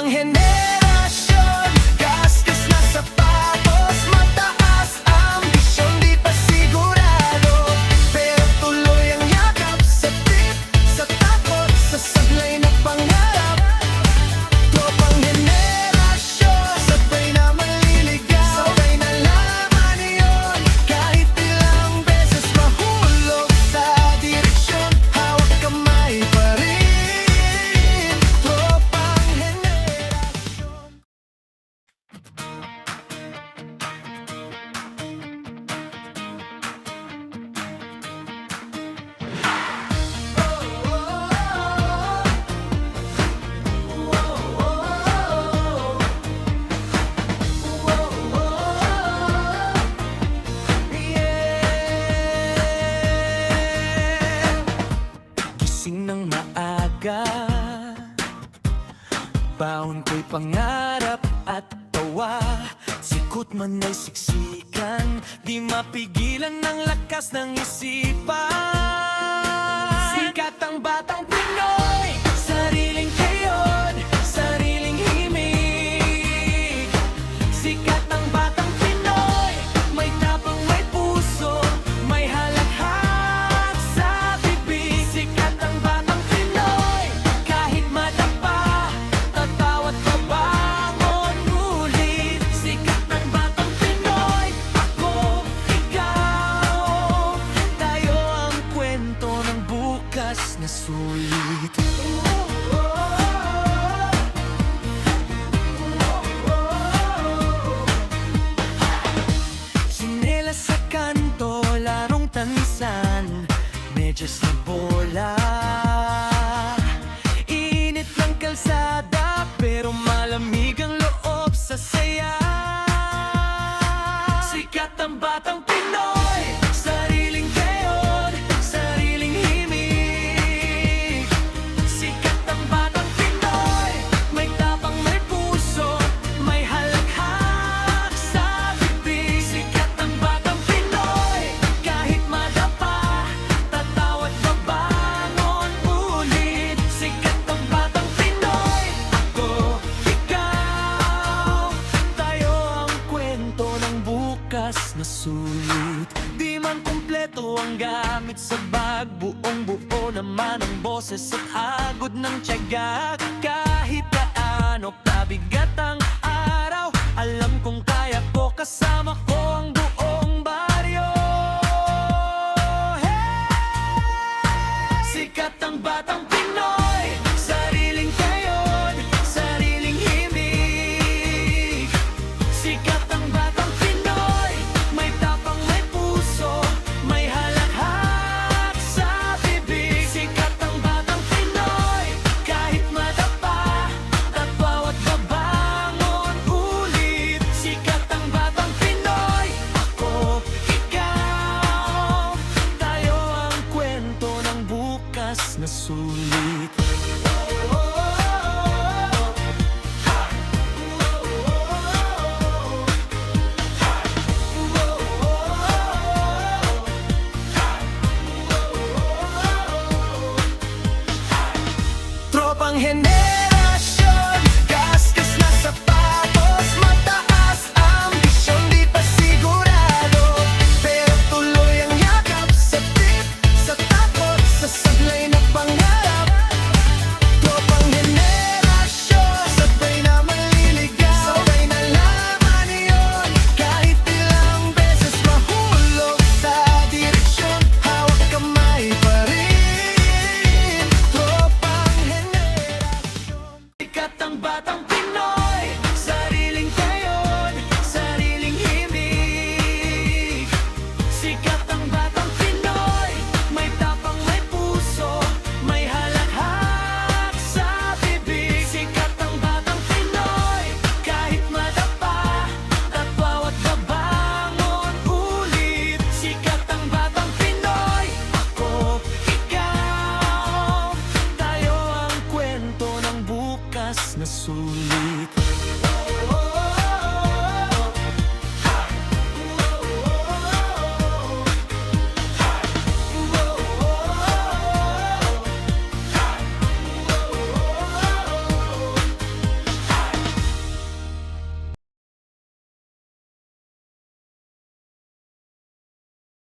Tropang henerasyon, gasgas na sapatos, mataas ambisyon, di pa sigurado, pero tuloy ang yakap sa trip, sa takot, sa sablay na pangarap. Tropang henerasyon, sabay na maliligaw, sabay na laman yun, kahit ilang beses mahulog sa direksyon, hawak kamay pa rin. Tropang henerasyon. Gising ng maaga, baon ko'y pangarap at tawa. Sikot man ay siksikan, di mapigilan ng lakas ng isipan. Sikat ang batang Pinoy, sariling kayon, sariling himig. Sikat ang batang Pinoy, may tapang, may puso, may halakhak sa bibig. Sikat ang batang Pinoy, kahit madapa, tatawa't babangon ulit. Sikat ang batang Pinoy, ako, ikaw, tayo ang kwento ng bukas na sulit. Sinelas sa kanto, larong tansan, medyas na bola. Init ng kalsada, pero malamig ang loob sa saya. Sikat ang batang Pinoy, sariling kayon, sariling himig. Sikat ang batang Pinoy, may tapang, may puso, may halakhak sa bibig. Sikat ang batang Pinoy, kahit madapa, tatawa't babangon ulit. Sikat ang batang Pinoy, ako, ikaw, tayo ang kwento ng bukas na sulit. Di man kumpleto ang gamit sa bag, buong buo naman ang boses at agod ng tiyaga. Kahit gaano kabigat ang araw, alam kong kaya ko, kasama ko ang buong baryo. Hey! Sikat ang batang Pinoy, sariling kayon, sariling himig. Sikat ang batang Pinoy, may tapang, may puso, may halakhak sa bibig. Sikat ang batang Pinoy, kahit madapa, tatawa't babangon ulit. Sikat ang batang Pinoy, ako, ikaw, tayo ang kwento ng bukas na sulit. Tropang henerasyon, gasgas na sapatos, mataas ambisyon, di pa sigurado, pero tuloy ang yakap sa trip, sa takot, sa sablay na pangarap. Tropang henerasyon, sabay na maliligaw, sabay na laman yun, kahit ilang beses mahulog sa direksyon, hawak kamay pa rin. Tropang henerasyon. Sikat ang batang Pinoy, sariling kayon, sariling himig. Sikat ang batang Pinoy, may tapang, may puso, may halakhak sa bibig. Sikat ang batang Pinoy, kahit madapa, tatawa't babangon ulit. Sikat ang batang Pinoy, ako, ikaw, tayo ang kwento ng bukas na sulit.